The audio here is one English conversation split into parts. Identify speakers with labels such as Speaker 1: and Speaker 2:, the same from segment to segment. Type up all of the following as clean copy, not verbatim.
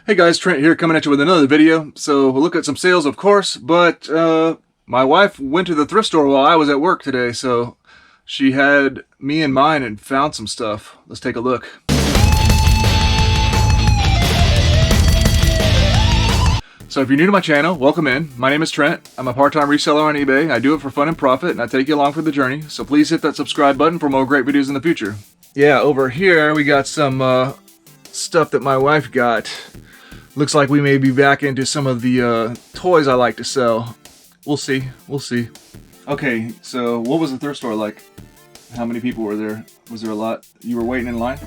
Speaker 1: Hey guys, Trent here coming at you with another video. So we'll look at some sales, of course, but my wife went to the thrift store while I was at work today, so she had me in mind and found some stuff. Let's take a look. So if you're new to my channel, welcome in. My name is Trent. I'm a part-time reseller on eBay. I do it for fun and profit, and I take you along for the journey. So please hit that subscribe button for more great videos in the future. Yeah, over here we got some stuff that my wife got. Looks like we may be back into some of the toys I like to sell. We'll see. We'll see. Okay, so what was the thrift store like? How many people were there? Was there a lot? You were waiting in line?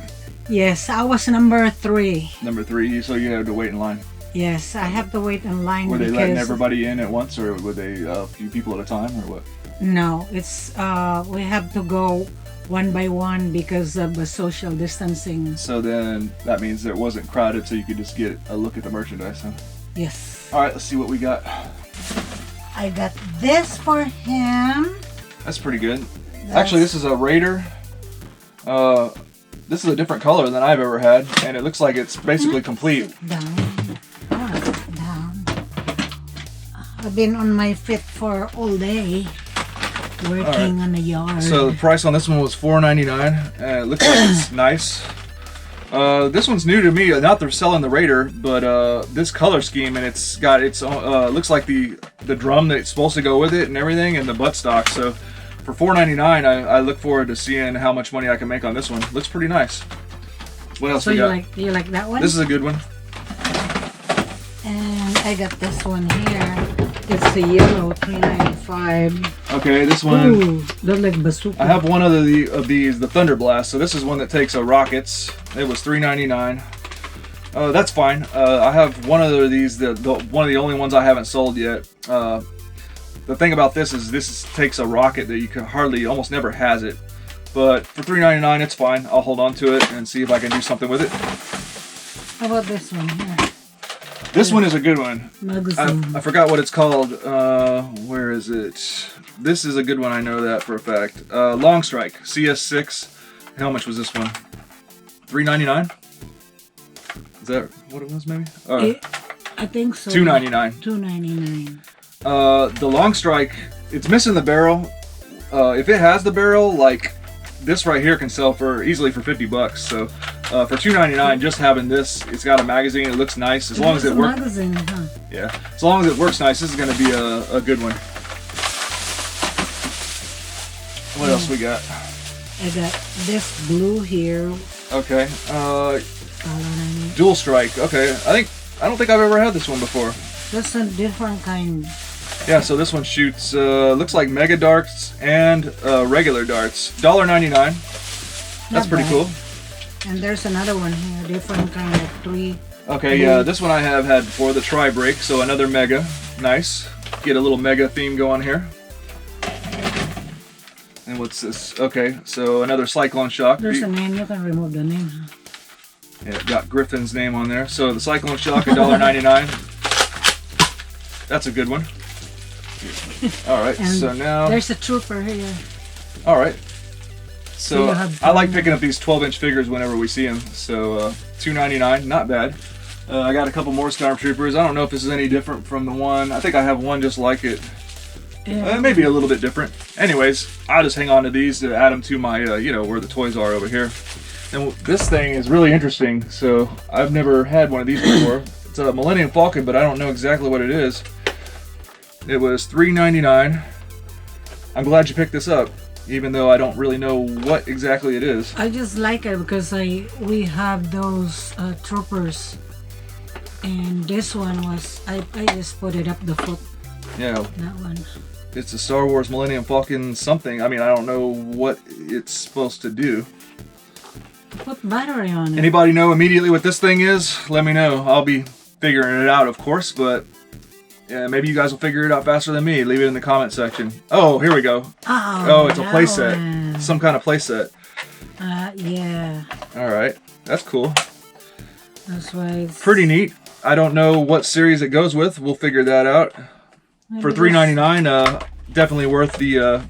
Speaker 2: Yes, I was number 3.
Speaker 1: Number 3, so you had to wait in line.
Speaker 2: Yes, I have to wait in line.
Speaker 1: Were they letting everybody in at once, or were they a few people at a time, or what?
Speaker 2: No, it's we have to go one by one because of the social distancing.
Speaker 1: So then that means it wasn't crowded, so you could just get a look at the merchandise, huh?
Speaker 2: Yes.
Speaker 1: All right, let's see what we got.
Speaker 2: I got this for him.
Speaker 1: That's pretty good. Actually, this is a Raider. This is a different color than I've ever had, and it looks like it's basically complete.
Speaker 2: Down. Oh, down. I've been on my feet for all day. Working on the yard.
Speaker 1: So the price on this one was $4.99. It looks like it's nice. This one's new to me. Not they're selling the Raider, but this color scheme, and it's got its looks like the drum that's supposed to go with it and everything, and the buttstock. So for $4.99, I look forward to seeing how much money I can make on this one. Looks pretty nice. What else we got?
Speaker 2: You like that one?
Speaker 1: This is a good one.
Speaker 2: And I got this one here. It's a yellow, $3.95.
Speaker 1: Okay, this one.
Speaker 2: Ooh, they're like bazooka.
Speaker 1: I have one of these, the Thunder Blast. So this is one that takes rockets. It was $3.99. That's fine. I have one of these. One of the only ones I haven't sold yet. The thing about this is takes a rocket that you can almost never has it. But for $3.99, it's fine. I'll hold on to it and see if I can do something with it.
Speaker 2: How about this one here?
Speaker 1: This one is a good one.
Speaker 2: Magazine.
Speaker 1: I forgot what it's called. Where is it? This is a good one. I know that for a fact. Long Strike CS6. How much was this one? $3.99. Is that what it was? Maybe.
Speaker 2: I think so.
Speaker 1: $2.99.
Speaker 2: $2.99.
Speaker 1: The Long Strike. It's missing the barrel. If it has the barrel, like this right here, can sell easily for $50. So. For $2.99, just having this, it's got a magazine. It looks nice as long as it works.
Speaker 2: Magazine, huh?
Speaker 1: Yeah, as long as it works nice, this is going to be a good one. What else we got?
Speaker 2: I got this blue here.
Speaker 1: Okay. Dual Strike. Okay. I don't think I've ever had this one before.
Speaker 2: That's a different kind.
Speaker 1: Yeah. So this one shoots. Looks like mega darts and regular darts. $1.99. That's pretty cool.
Speaker 2: And there's another one here, different kind of 3.
Speaker 1: Okay, yeah, this one I have had before, the Tri-Break, so another mega. Nice. Get a little mega theme going here. And what's this? Okay, so another Cyclone Shock.
Speaker 2: There's a name, you can remove the name.
Speaker 1: Yeah, it got Griffin's name on there. So the Cyclone Shock, $1.99. That's a good one. Alright, so now...
Speaker 2: There's a trooper here.
Speaker 1: Alright. So I like picking up these 12-inch figures whenever we see them. So $2.99, not bad. I got a couple more Stormtroopers. I don't know if this is any different from the one. I think I have one just like it. Yeah. Maybe a little bit different. Anyways, I'll just hang on to these to add them to my, where the toys are over here. And this thing is really interesting. So I've never had one of these before. It's a Millennium Falcon, but I don't know exactly what it is. It was $3.99. I'm glad you picked this up, even though I don't really know what exactly it is.
Speaker 2: I just like it because we have those troopers, and this one was I just put it up the foot.
Speaker 1: Yeah.
Speaker 2: That one.
Speaker 1: It's a Star Wars Millennium Falcon something. I mean, I don't know what it's supposed to do.
Speaker 2: Put battery on it.
Speaker 1: Anybody know immediately what this thing is? Let me know. I'll be figuring it out, of course, but yeah, maybe you guys will figure it out faster than me. Leave it in the comment section. Oh, here we go. Oh, it's a playset. Some kind of playset.
Speaker 2: Yeah.
Speaker 1: Alright, that's cool.
Speaker 2: That's why it's...
Speaker 1: Pretty neat. I don't know what series it goes with. We'll figure that out. For $3.99, definitely worth the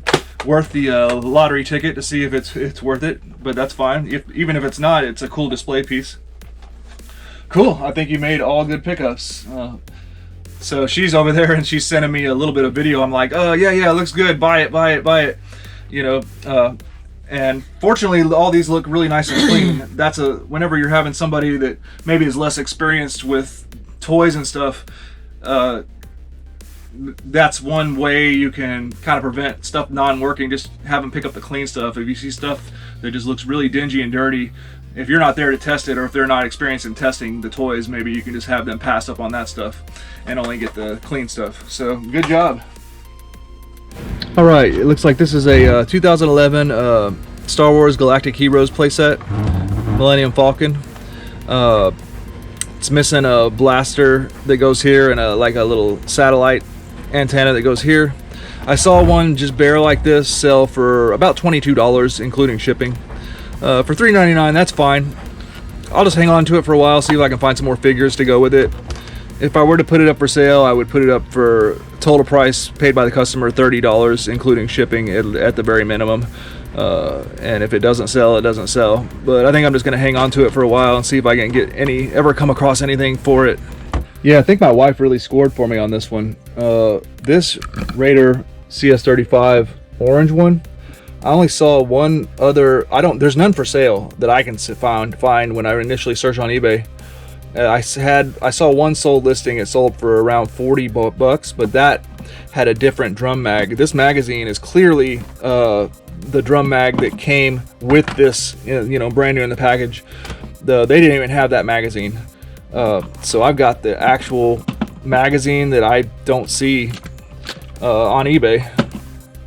Speaker 1: lottery ticket to see if it's worth it. But that's fine. Even if it's not, it's a cool display piece. Cool. I think you made all good pickups. So she's over there and she's sending me a little bit of video. I'm like, oh yeah, it looks good. Buy it, buy it, buy it. You know, and fortunately all these look really nice and clean. That's whenever you're having somebody that maybe is less experienced with toys and stuff, that's one way you can kind of prevent stuff non-working. Just have them pick up the clean stuff. If you see stuff that just looks really dingy and dirty, if you're not there to test it, or if they're not experienced in testing the toys, maybe you can just have them pass up on that stuff and only get the clean stuff. So good job. All right, it looks like this is a 2011 Star Wars Galactic Heroes playset, Millennium Falcon. It's missing a blaster that goes here and like a little satellite antenna that goes here. I saw one just bare like this sell for about $22, including shipping. For $3.99, that's fine. I'll just hang on to it for a while, see if I can find some more figures to go with it. If I were to put it up for sale, I would put it up for total price paid by the customer, $30, including shipping at the very minimum. And if it doesn't sell, it doesn't sell. But I think I'm just going to hang on to it for a while and see if I can get ever come across anything for it. Yeah, I think my wife really scored for me on this one. This Raider CS35 orange one, I only saw one other. There's none for sale that I can find when I initially searched on eBay. I saw one sold listing. It sold for around 40 bucks, but that had a different drum mag. This magazine is clearly the drum mag that came with this, you know, brand new in the package. They didn't even have that magazine. So I've got the actual magazine that I don't see on eBay.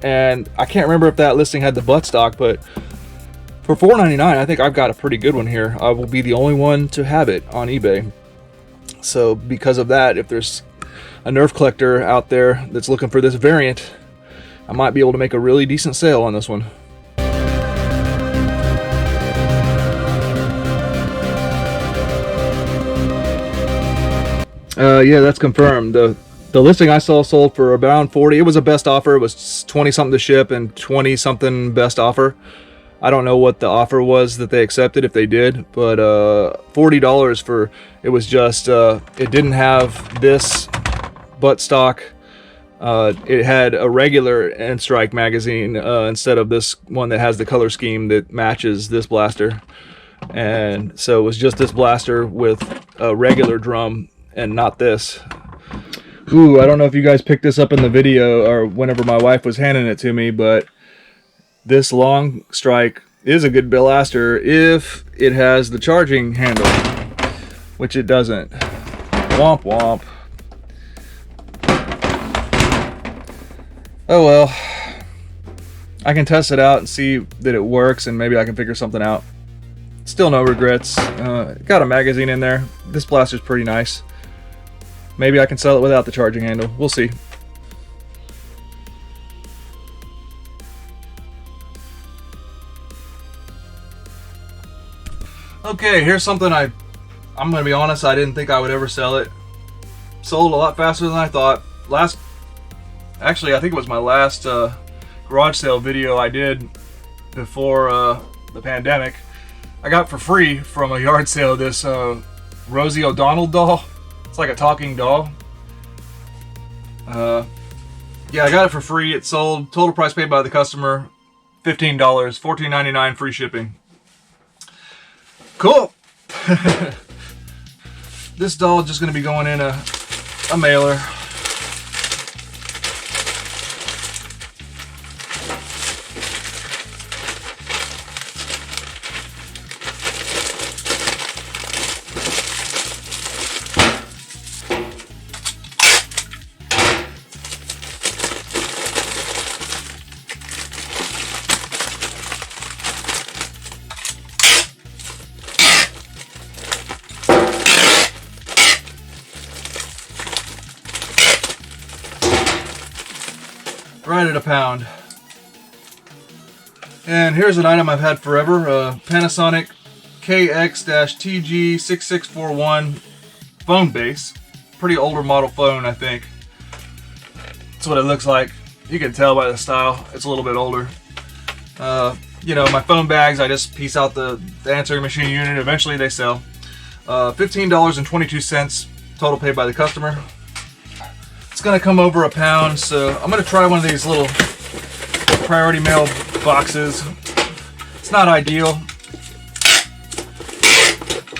Speaker 1: And I can't remember if that listing had the buttstock, but for $4.99, I think I've got a pretty good one here. I will be the only one to have it on eBay. So because of that, if there's a NERF collector out there that's looking for this variant, I might be able to make a really decent sale on this one. Yeah, that's confirmed. The listing I saw sold for around 40. It was a best offer. It was 20 something to ship and 20 something best offer. I don't know what the offer was that they accepted, if they did, but $40 for it was just it didn't have this buttstock. It had a regular N-Strike magazine instead of this one that has the color scheme that matches this blaster. And so it was just this blaster with a regular drum and not this. Ooh, I don't know if you guys picked this up in the video or whenever my wife was handing it to me, but this long strike is a good blaster if it has the charging handle, which it doesn't. Womp womp. Oh well, I can test it out and see that it works, and maybe I can figure something out. Still no regrets. Got a magazine in there. This blaster's pretty nice. Maybe I can sell it without the charging handle. We'll see. Okay, here's something I'm gonna be honest, I didn't think I would ever sell it. Sold a lot faster than I thought. Actually, I think it was my last garage sale video I did before the pandemic. I got for free from a yard sale this Rosie O'Donnell doll. It's like a talking doll. Yeah, I got it for free. It sold, total price paid by the customer, $15, $14.99 free shipping. Cool. This doll is just going to be going in a mailer. Right at a pound. And here's an item I've had forever, a Panasonic KX-TG6641 phone base. Pretty older model phone, I think. That's what it looks like. You can tell by the style, it's a little bit older. You know, my phone bags, I just piece out the answering machine unit. Eventually they sell. $15.22 total paid by the customer. It's gonna come over a pound, so I'm gonna try one of these little priority mail boxes. It's not ideal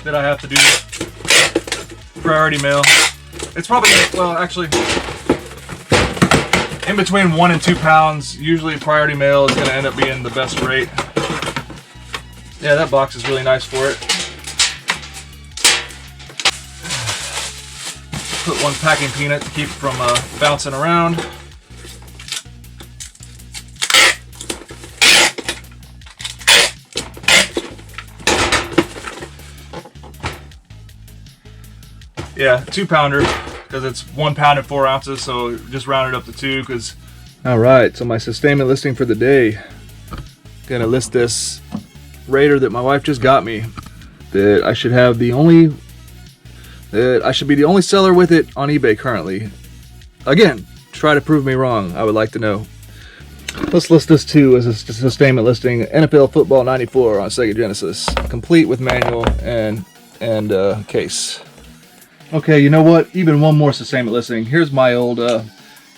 Speaker 1: that I have to do priority mail. It's probably, well, actually, in between 1 and 2 pounds, usually priority mail is gonna end up being the best rate. Yeah, that box is really nice for it. Put one packing peanut to keep it from bouncing around. Yeah, 2-pounder, because it's 1 pound and 4 ounces, so just round it up to 2. Because all right, so my sustainment listing for the day. Gonna list this Raider that my wife just got me. That I should have the only. That I should be the only seller with it on eBay currently. Again, try to prove me wrong. I would like to know. Let's list this too as a sustainment listing. NFL Football 94 on Sega Genesis, complete with manual and case. Okay, you know what? Even one more sustainment listing. Here's my old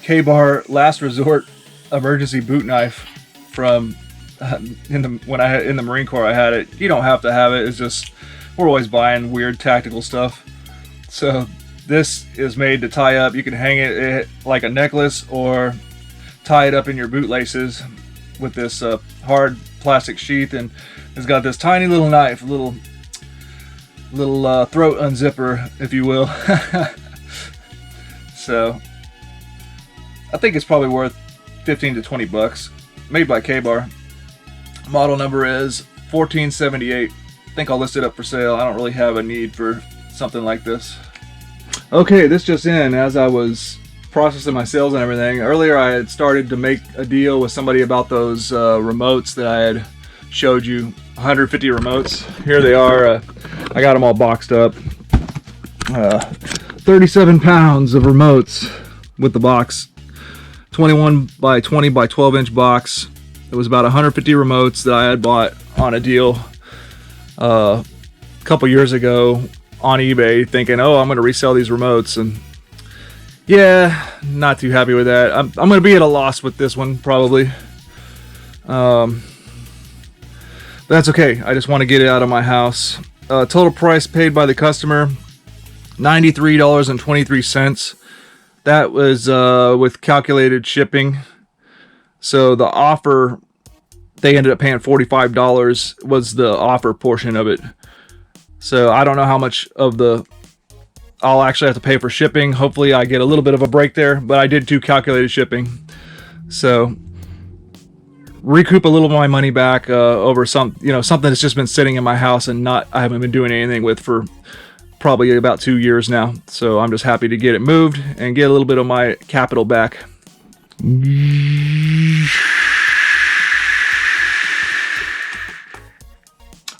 Speaker 1: KBar Last Resort emergency boot knife from when I had in the Marine Corps. I had it. You don't have to have it. It's just we're always buying weird tactical stuff. So this is made to tie up. You can hang it like a necklace or tie it up in your bootlaces with this hard plastic sheath, and it's got this tiny little knife, little throat unzipper, if you will. So I think it's probably worth 15 to 20 bucks. Made by KBar. Model number is 1478. I think I'll list it up for sale. I don't really have a need for something like this. Okay, this just in as I was processing my sales and everything. Earlier I had started to make a deal with somebody about those remotes that I had showed you, 150 remotes. Here they are. I got them all boxed up. 37 pounds of remotes with the box. 21 by 20 by 12 inch box. It was about 150 remotes that I had bought on a deal a couple years ago on eBay, thinking, oh, I'm going to resell these remotes, and yeah, not too happy with that. I'm going to be at a loss with this one probably. But that's okay. I just want to get it out of my house. Total price paid by the customer, $93.23. That was with calculated shipping. So the offer, they ended up paying $45 was the offer portion of it. So I don't know how much of the I'll actually have to pay for shipping. Hopefully I get a little bit of a break there, but I did do calculated shipping. So recoup a little of my money back over something that's just been sitting in my house and I haven't been doing anything with for probably about 2 years now. So I'm just happy to get it moved and get a little bit of my capital back.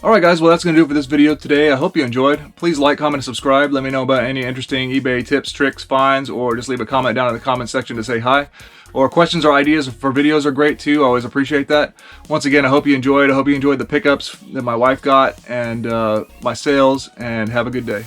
Speaker 1: Alright guys, well that's going to do it for this video today. I hope you enjoyed. Please like, comment, and subscribe. Let me know about any interesting eBay tips, tricks, finds, or just leave a comment down in the comment section to say hi. Or questions or ideas for videos are great too. I always appreciate that. Once again, I hope you enjoyed. I hope you enjoyed the pickups that my wife got and my sales, and have a good day.